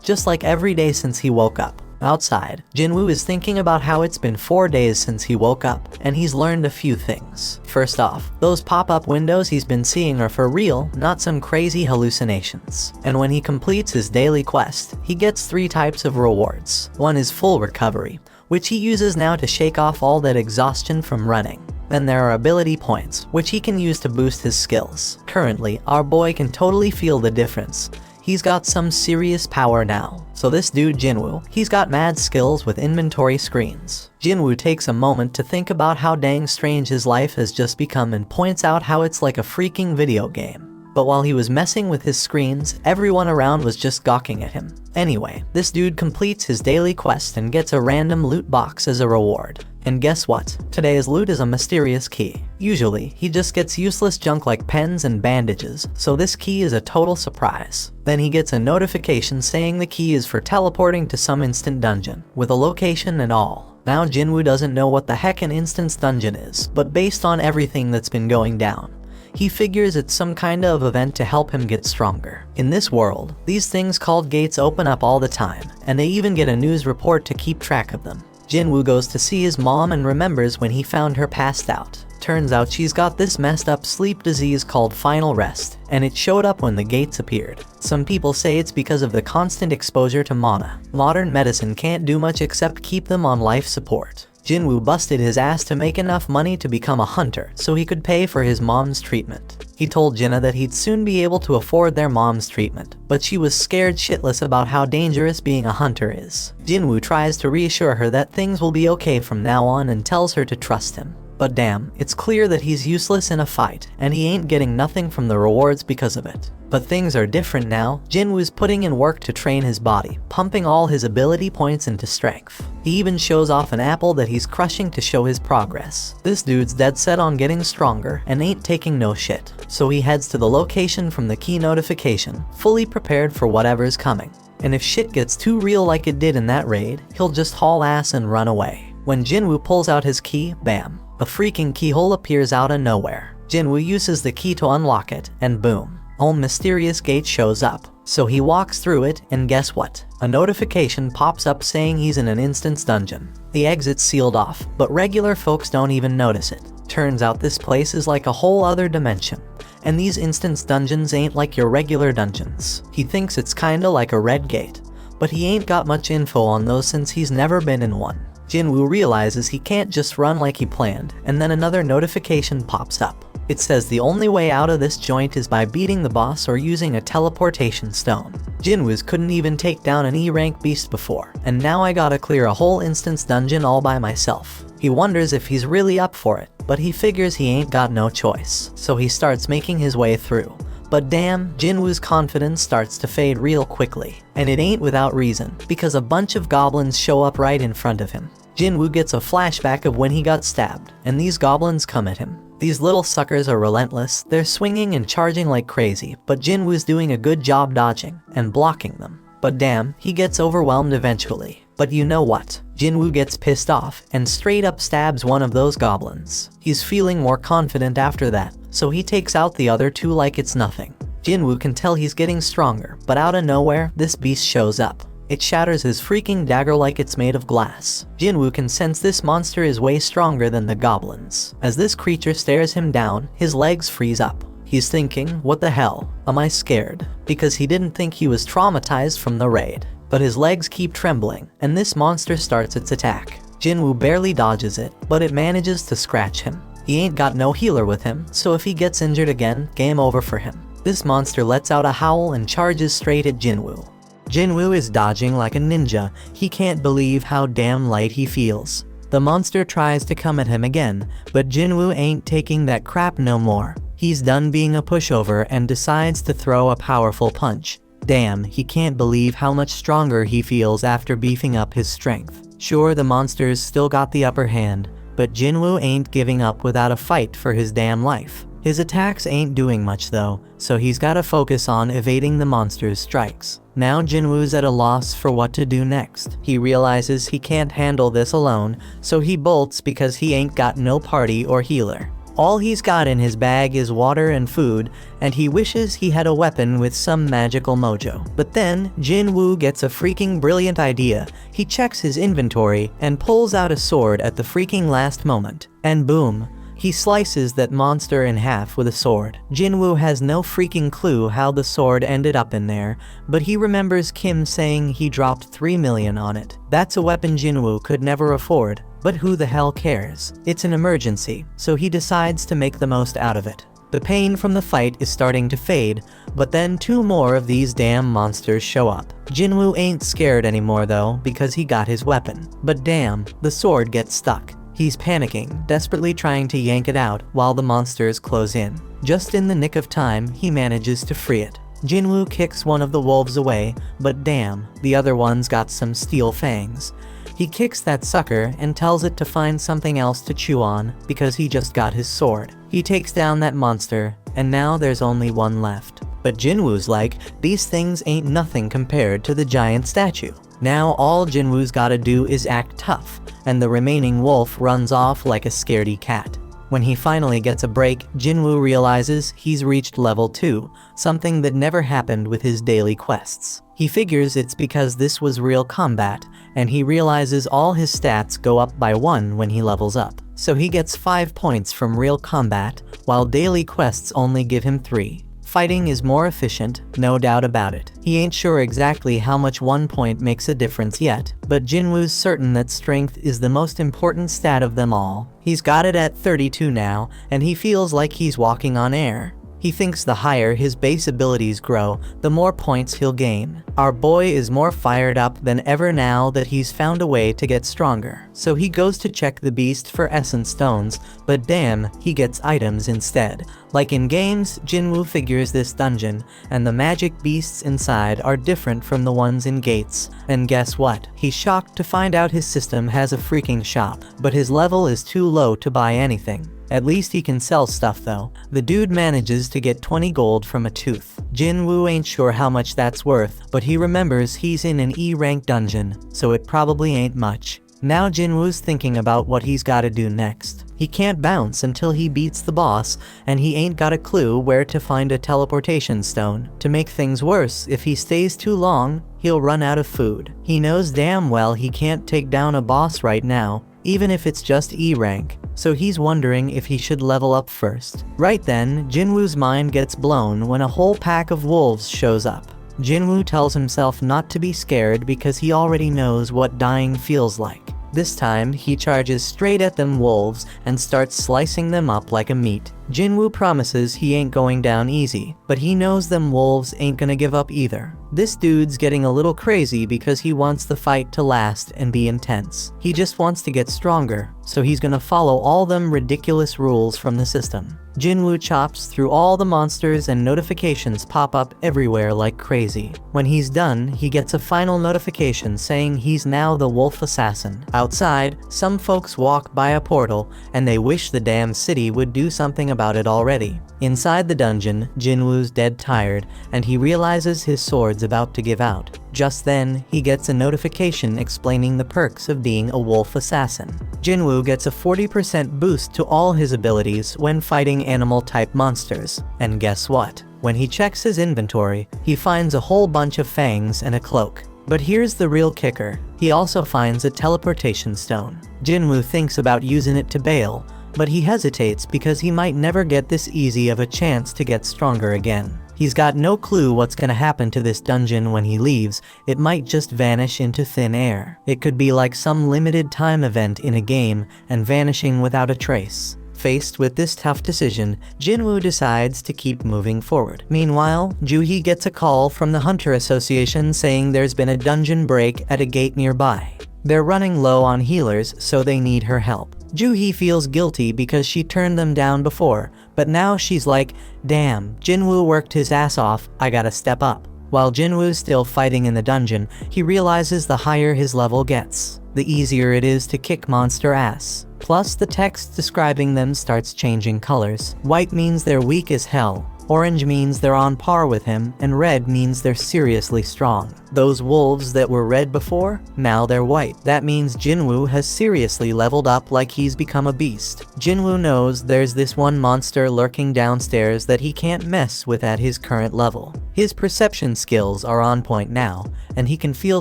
just like every day since he woke up. Outside, Jinwoo is thinking about how it's been 4 days since he woke up, and he's learned a few things. First off, those pop-up windows he's been seeing are for real, not some crazy hallucinations. And when he completes his daily quest, he gets 3 types of rewards. One is full recovery, which he uses now to shake off all that exhaustion from running. Then there are ability points, which he can use to boost his skills. Currently, our boy can totally feel the difference. He's got some serious power now. So this dude Jinwoo, he's got mad skills with inventory screens. Jinwoo takes a moment to think about how dang strange his life has just become and points out how it's like a freaking video game. But while he was messing with his screens, everyone around was just gawking at him. Anyway, this dude completes his daily quest and gets a random loot box as a reward. And guess what? Today's loot is a mysterious key. Usually, he just gets useless junk like pens and bandages, so this key is a total surprise. Then he gets a notification saying the key is for teleporting to some instant dungeon, with a location and all. Now Jinwoo doesn't know what the heck an instance dungeon is, but based on everything that's been going down, he figures it's some kind of event to help him get stronger. In this world, these things called gates open up all the time, and they even get a news report to keep track of them. Jinwoo goes to see his mom and remembers when he found her passed out. Turns out she's got this messed up sleep disease called final rest, and it showed up when the gates appeared. Some people say it's because of the constant exposure to mana. Modern medicine can't do much except keep them on life support. Jinwoo busted his ass to make enough money to become a hunter so he could pay for his mom's treatment. He told Jinna that he'd soon be able to afford their mom's treatment, but she was scared shitless about how dangerous being a hunter is. Jinwoo tries to reassure her that things will be okay from now on and tells her to trust him. But damn, it's clear that he's useless in a fight, and he ain't getting nothing from the rewards because of it. But things are different now. Jinwoo's putting in work to train his body, pumping all his ability points into strength. He even shows off an apple that he's crushing to show his progress. This dude's dead set on getting stronger and ain't taking no shit. So he heads to the location from the key notification, fully prepared for whatever's coming. And if shit gets too real like it did in that raid, he'll just haul ass and run away. When Jinwoo pulls out his key, bam, a freaking keyhole appears out of nowhere. Jinwoo uses the key to unlock it, and boom, a mysterious gate shows up. So he walks through it, and guess what? A notification pops up saying he's in an instance dungeon. The exit's sealed off, but regular folks don't even notice it. Turns out this place is like a whole other dimension, and these instance dungeons ain't like your regular dungeons. He thinks it's kinda like a red gate, but he ain't got much info on those since he's never been in one. Jinwoo realizes he can't just run like he planned, and then another notification pops up. It says the only way out of this joint is by beating the boss or using a teleportation stone. Jinwoo's couldn't even take down an E-rank beast before, and now I gotta clear a whole instance dungeon all by myself. He wonders if he's really up for it, but he figures he ain't got no choice, so he starts making his way through. But damn, Jinwoo's confidence starts to fade real quickly. And it ain't without reason, because a bunch of goblins show up right in front of him. Jinwoo gets a flashback of when he got stabbed, and these goblins come at him. These little suckers are relentless, they're swinging and charging like crazy, but Jinwoo's doing a good job dodging and blocking them. But damn, he gets overwhelmed eventually. But you know what? Jinwoo gets pissed off and straight up stabs one of those goblins. He's feeling more confident after that, so he takes out the other two like it's nothing. Jinwoo can tell he's getting stronger, but out of nowhere, this beast shows up. It shatters his freaking dagger like it's made of glass. Jinwoo can sense this monster is way stronger than the goblins. As this creature stares him down, his legs freeze up. He's thinking, what the hell? Am I scared? Because he didn't think he was traumatized from the raid. But his legs keep trembling, and this monster starts its attack. Jinwoo barely dodges it, but it manages to scratch him. He ain't got no healer with him, so if he gets injured again, game over for him. This monster lets out a howl and charges straight at Jinwoo. Jinwoo is dodging like a ninja. He can't believe how damn light he feels. The monster tries to come at him again, but Jinwoo ain't taking that crap no more. He's done being a pushover and decides to throw a powerful punch. Damn, he can't believe how much stronger he feels after beefing up his strength. Sure, the monsters still got the upper hand, but Jinwoo ain't giving up without a fight for his damn life. His attacks ain't doing much though, so he's gotta focus on evading the monster's strikes. Now Jinwoo's at a loss for what to do next. He realizes he can't handle this alone, so he bolts because he ain't got no party or healer. All he's got in his bag is water and food, and he wishes he had a weapon with some magical mojo. But then, Jinwoo gets a freaking brilliant idea. He checks his inventory and pulls out a sword at the freaking last moment. And boom, he slices that monster in half with a sword. Jinwoo has no freaking clue how the sword ended up in there, but he remembers Kim saying he dropped 3 million on it. That's a weapon Jinwoo could never afford. But who the hell cares? It's an emergency, so he decides to make the most out of it. The pain from the fight is starting to fade, but then 2 more of these damn monsters show up. Jinwoo ain't scared anymore though, because he got his weapon. But damn, the sword gets stuck. He's panicking, desperately trying to yank it out while the monsters close in. Just in the nick of time, he manages to free it. Jinwoo kicks one of the wolves away, but damn, the other one's got some steel fangs. He kicks that sucker and tells it to find something else to chew on because he just got his sword. He takes down that monster, and now there's only one left. But Jinwoo's like, these things ain't nothing compared to the giant statue. Now all Jinwoo's gotta do is act tough, and the remaining wolf runs off like a scaredy cat. When he finally gets a break, Jinwoo realizes he's reached level 2, something that never happened with his daily quests. He figures it's because this was real combat, and he realizes all his stats go up by 1 when he levels up. So he gets 5 points from real combat, while daily quests only give him 3. Fighting is more efficient, no doubt about it. He ain't sure exactly how much 1 point makes a difference yet, but Jinwoo's certain that strength is the most important stat of them all. He's got it at 32 now, and he feels like he's walking on air. He thinks the higher his base abilities grow, the more points he'll gain. Our boy is more fired up than ever now that he's found a way to get stronger. So he goes to check the beast for essence stones, but damn, he gets items instead. Like in games, Jinwoo figures this dungeon, and the magic beasts inside are different from the ones in gates. And guess what? He's shocked to find out his system has a freaking shop, but his level is too low to buy anything. At least he can sell stuff though. The dude manages to get 20 gold from a tooth. Jinwoo ain't sure how much that's worth, but he remembers he's in an E-rank dungeon, so it probably ain't much. Now Jinwoo's thinking about what he's gotta do next. He can't bounce until he beats the boss, and he ain't got a clue where to find a teleportation stone. To make things worse, if he stays too long, he'll run out of food. He knows damn well he can't take down a boss right now, even if it's just E-rank, so he's wondering if he should level up first. Right then, Jinwoo's mind gets blown when a whole pack of wolves shows up. Jinwoo tells himself not to be scared because he already knows what dying feels like. This time, he charges straight at them wolves and starts slicing them up like a meat. Jinwoo promises he ain't going down easy, but he knows them wolves ain't gonna give up either. This dude's getting a little crazy because he wants the fight to last and be intense. He just wants to get stronger, so he's gonna follow all them ridiculous rules from the system. Jinwoo chops through all the monsters and notifications pop up everywhere like crazy. When he's done, he gets a final notification saying he's now the wolf assassin. Outside, some folks walk by a portal, and they wish the damn city would do something about it already. Inside the dungeon, Jinwoo's dead tired, and he realizes his sword's about to give out. Just then, he gets a notification explaining the perks of being a wolf assassin. Jinwoo gets a 40% boost to all his abilities when fighting animal-type monsters. And guess what? When he checks his inventory, he finds a whole bunch of fangs and a cloak. But here's the real kicker. He also finds a teleportation stone. Jinwoo thinks about using it to bail, but he hesitates because he might never get this easy of a chance to get stronger again. He's got no clue what's gonna happen to this dungeon when he leaves. It might just vanish into thin air. It could be like some limited time event in a game and vanishing without a trace. Faced with this tough decision, Jinwoo decides to keep moving forward. Meanwhile, Juhee gets a call from the Hunter Association saying there's been a dungeon break at a gate nearby. They're running low on healers, so they need her help. Juhee feels guilty because she turned them down before, but now she's like, damn, Jinwoo worked his ass off, I gotta step up. While Jinwoo's still fighting in the dungeon, he realizes the higher his level gets, the easier it is to kick monster ass. Plus, the text describing them starts changing colors. White means they're weak as hell, orange means they're on par with him, and red means they're seriously strong. Those wolves that were red before, now they're white. That means Jinwoo has seriously leveled up like he's become a beast. Jinwoo knows there's this one monster lurking downstairs that he can't mess with at his current level. His perception skills are on point now, and he can feel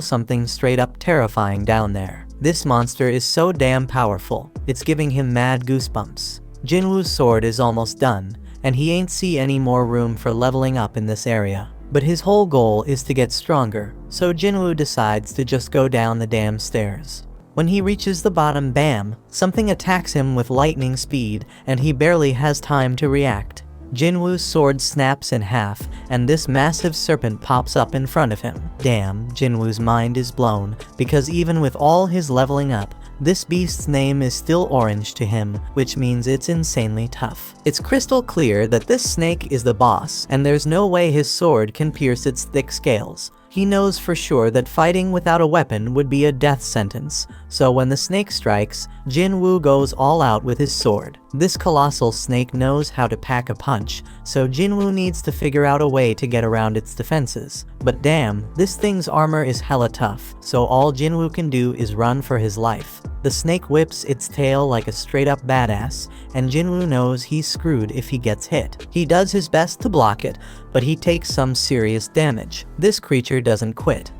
something straight up terrifying down there. This monster is so damn powerful, it's giving him mad goosebumps. Jinwoo's sword is almost done, and he ain't see any more room for leveling up in this area. But his whole goal is to get stronger, so Jinwoo decides to just go down the damn stairs. When he reaches the bottom, bam, something attacks him with lightning speed, and he barely has time to react. Jinwoo's sword snaps in half, and this massive serpent pops up in front of him. Damn, Jinwoo's mind is blown, because even with all his leveling up, this beast's name is still orange to him, which means it's insanely tough. It's crystal clear that this snake is the boss, and there's no way his sword can pierce its thick scales. He knows for sure that fighting without a weapon would be a death sentence, so when the snake strikes, Jinwoo goes all out with his sword. This colossal snake knows how to pack a punch, so Jinwoo needs to figure out a way to get around its defenses. But damn, this thing's armor is hella tough, so all Jinwoo can do is run for his life. The snake whips its tail like a straight-up badass, and Jinwoo knows he's screwed if he gets hit. He does his best to block it, but he takes some serious damage. This creature doesn't quit.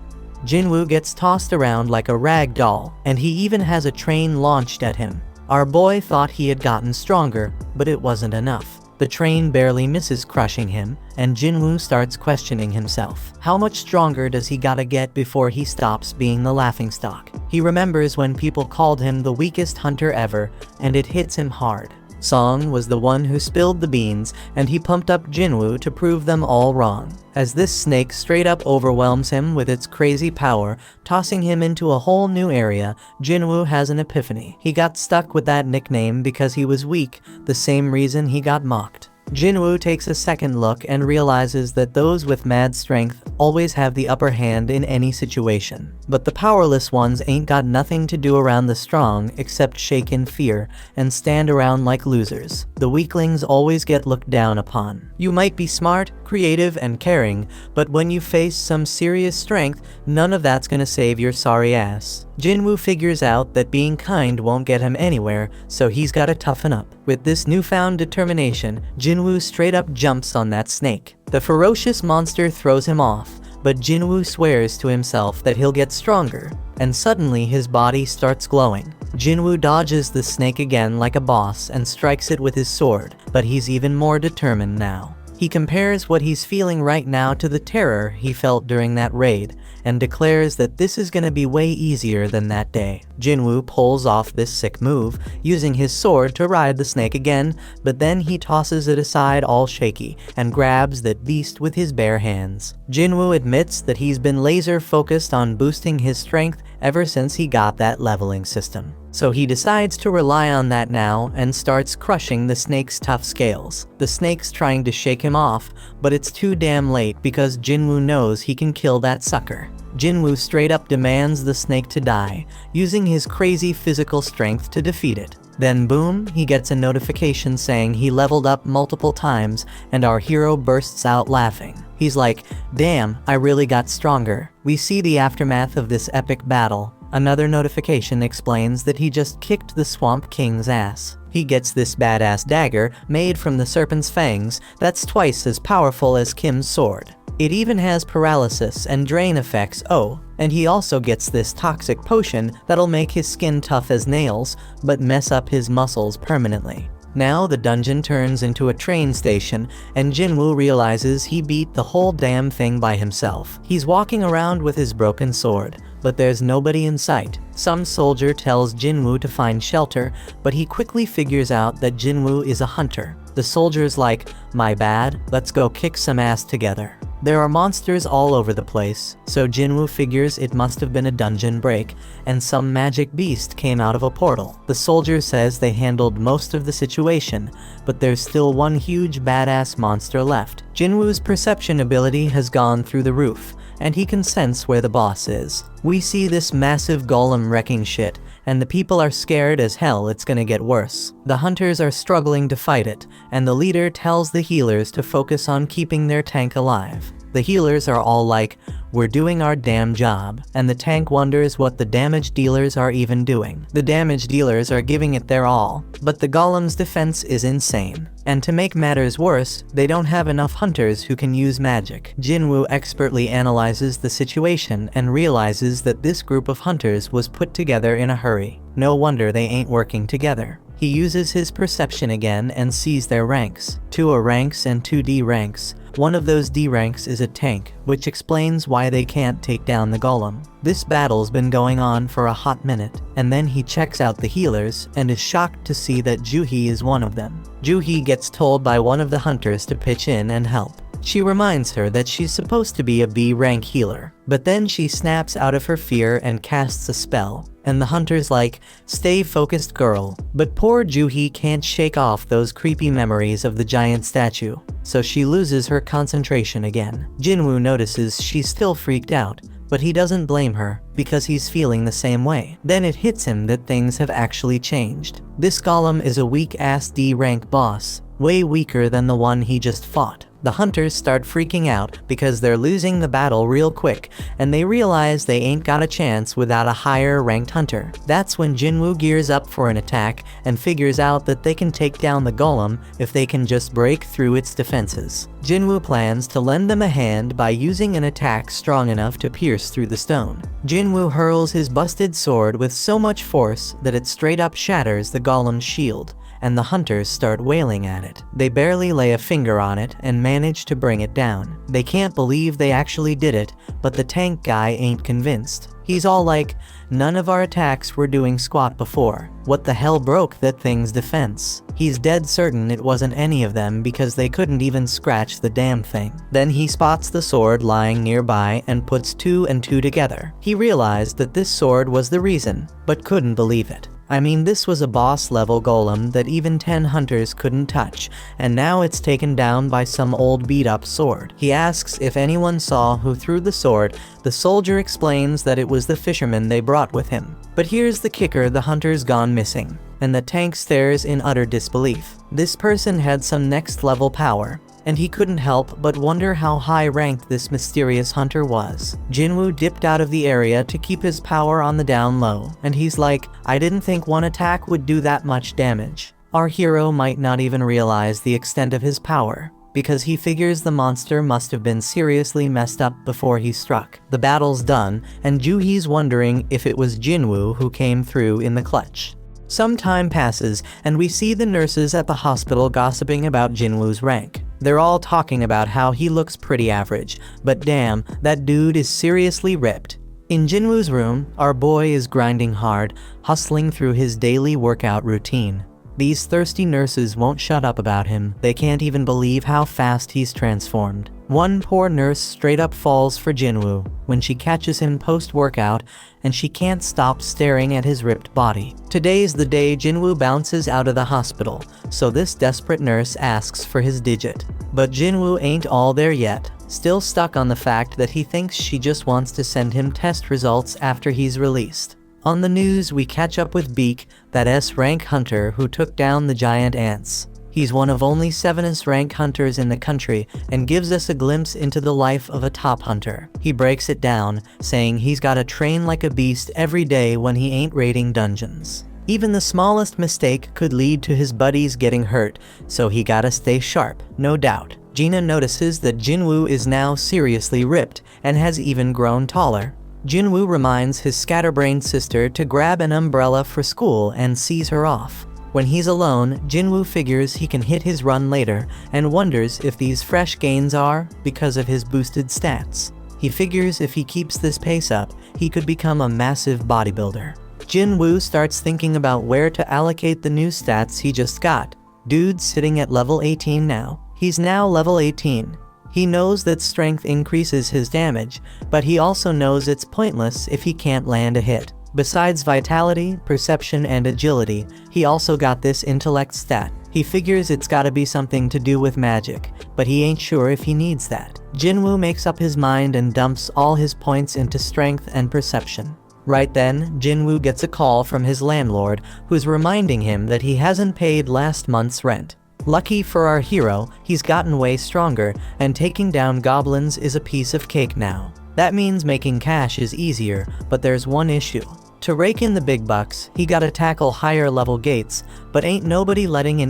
Jinwoo gets tossed around like a rag doll, and he even has a train launched at him. Our boy thought he had gotten stronger, but it wasn't enough. The train barely misses crushing him, and Jinwoo starts questioning himself. How much stronger does he gotta get before he stops being the laughingstock? He remembers when people called him the weakest hunter ever, and it hits him hard. Song was the one who spilled the beans, and he pumped up Jinwoo to prove them all wrong. As this snake straight up overwhelms him with its crazy power, tossing him into a whole new area, Jinwoo has an epiphany. He got stuck with that nickname because he was weak, the same reason he got mocked. Jinwoo takes a second look and realizes that those with mad strength always have the upper hand in any situation. But the powerless ones ain't got nothing to do around the strong except shake in fear and stand around like losers. The weaklings always get looked down upon. You might be smart, creative, and caring, but when you face some serious strength, none of that's gonna save your sorry ass. Jinwoo figures out that being kind won't get him anywhere, so he's gotta toughen up. With this newfound determination, Jinwoo straight up jumps on that snake. The ferocious monster throws him off, but Jinwoo swears to himself that he'll get stronger, and suddenly his body starts glowing. Jinwoo dodges the snake again like a boss and strikes it with his sword, but he's even more determined now. He compares what he's feeling right now to the terror he felt during that raid, and declares that this is gonna be way easier than that day. Jinwoo pulls off this sick move, using his sword to ride the snake again, but then he tosses it aside all shaky, and grabs that beast with his bare hands. Jinwoo admits that he's been laser focused on boosting his strength ever since he got that leveling system. So he decides to rely on that now and starts crushing the snake's tough scales. The snake's trying to shake him off, but it's too damn late because Jinwoo knows he can kill that sucker. Jinwoo straight up demands the snake to die, using his crazy physical strength to defeat it. Then boom, he gets a notification saying he leveled up multiple times, and our hero bursts out laughing. He's like, damn, I really got stronger. We see the aftermath of this epic battle. Another notification explains that he just kicked the Swamp King's ass. He gets this badass dagger made from the serpent's fangs that's twice as powerful as Kim's sword. It even has paralysis and drain effects, oh, and he also gets this toxic potion that'll make his skin tough as nails, but mess up his muscles permanently. Now the dungeon turns into a train station, and Jinwoo realizes he beat the whole damn thing by himself. He's walking around with his broken sword, but there's nobody in sight. Some soldier tells Jinwoo to find shelter, but he quickly figures out that Jinwoo is a hunter. The soldier's like, my bad, let's go kick some ass together. There are monsters all over the place, so Jinwoo figures it must have been a dungeon break, and some magic beast came out of a portal. The soldier says they handled most of the situation, but there's still one huge badass monster left. Jinwoo's perception ability has gone through the roof, and he can sense where the boss is. We see this massive golem wrecking shit, and the people are scared as hell it's gonna get worse. The hunters are struggling to fight it, and the leader tells the healers to focus on keeping their tank alive. The healers are all like, "We're doing our damn job," and the tank wonders what the damage dealers are even doing. The damage dealers are giving it their all, but the golem's defense is insane. And to make matters worse, they don't have enough hunters who can use magic. Jinwoo expertly analyzes the situation and realizes that this group of hunters was put together in a hurry. No wonder they ain't working together. He uses his perception again and sees their ranks. 2 A ranks and 2 D ranks. One of those D ranks is a tank, which explains why they can't take down the golem. This battle's been going on for a hot minute, and then he checks out the healers and is shocked to see that Juhee is one of them. Juhee gets told by one of the hunters to pitch in and help. She reminds her that she's supposed to be a B rank healer, but then she snaps out of her fear and casts a spell. And the hunter's like, "Stay focused, girl." But poor Juhee can't shake off those creepy memories of the giant statue, so she loses her concentration again. Jinwoo notices she's still freaked out, but he doesn't blame her, because he's feeling the same way. Then it hits him that things have actually changed. This golem is a weak-ass D rank boss, way weaker than the one he just fought. The hunters start freaking out because they're losing the battle real quick, and they realize they ain't got a chance without a higher ranked hunter. That's when Jinwoo gears up for an attack and figures out that they can take down the golem if they can just break through its defenses. Jinwoo plans to lend them a hand by using an attack strong enough to pierce through the stone. Jinwoo hurls his busted sword with so much force that it straight up shatters the golem's shield, and the hunters start wailing at it. They barely lay a finger on it and manage to bring it down. They can't believe they actually did it, but the tank guy ain't convinced. He's all like, "None of our attacks were doing squat before. What the hell broke that thing's defense?" He's dead certain it wasn't any of them because they couldn't even scratch the damn thing. Then he spots the sword lying nearby and puts 2 and 2 together. He realized that this sword was the reason, but couldn't believe it. I mean, this was a boss-level golem that even 10 hunters couldn't touch, and now it's taken down by some old beat-up sword. He asks if anyone saw who threw the sword. The soldier explains that it was the fisherman they brought with him. But here's the kicker: the hunter's gone missing, and the tank stares in utter disbelief. This person had some next-level power, and he couldn't help but wonder how high-ranked this mysterious hunter was. Jinwoo dipped out of the area to keep his power on the down low, and he's like, "I didn't think one attack would do that much damage." Our hero might not even realize the extent of his power, because he figures the monster must have been seriously messed up before he struck. The battle's done, and Juhee's wondering if it was Jinwoo who came through in the clutch. Some time passes, and we see the nurses at the hospital gossiping about Jinwoo's rank. They're all talking about how he looks pretty average, but damn, that dude is seriously ripped. In Jinwoo's room, our boy is grinding hard, hustling through his daily workout routine. These thirsty nurses won't shut up about him. They can't even believe how fast he's transformed. One poor nurse straight up falls for Jinwoo when she catches him post-workout, and she can't stop staring at his ripped body. Today's the day Jinwoo bounces out of the hospital, so this desperate nurse asks for his digit. But Jinwoo ain't all there yet, still stuck on the fact that he thinks she just wants to send him test results after he's released. On the news, we catch up with Beak, that S-rank hunter who took down the giant ants. He's one of only 7 S-rank hunters in the country and gives us a glimpse into the life of a top hunter. He breaks it down, saying he's gotta train like a beast every day when he ain't raiding dungeons. Even the smallest mistake could lead to his buddies getting hurt, so he gotta stay sharp, no doubt. Gina notices that Jinwoo is now seriously ripped and has even grown taller. Jinwoo reminds his scatterbrained sister to grab an umbrella for school and sees her off. When he's alone, Jinwoo figures he can hit his run later and wonders if these fresh gains are because of his boosted stats. He figures if he keeps this pace up, he could become a massive bodybuilder. Jinwoo starts thinking about where to allocate the new stats he just got. Dude's sitting at level 18 now. He's now level 18. He knows that strength increases his damage, but he also knows it's pointless if he can't land a hit. Besides vitality, perception, and agility, he also got this intellect stat. He figures it's gotta be something to do with magic, but he ain't sure if he needs that. Jinwoo makes up his mind and dumps all his points into strength and perception. Right then, Jinwoo gets a call from his landlord, who's reminding him that he hasn't paid last month's rent. Lucky for our hero, he's gotten way stronger, and taking down goblins is a piece of cake now. That means making cash is easier, but there's one issue. To rake in the big bucks, he gotta tackle higher level gates, but ain't nobody letting an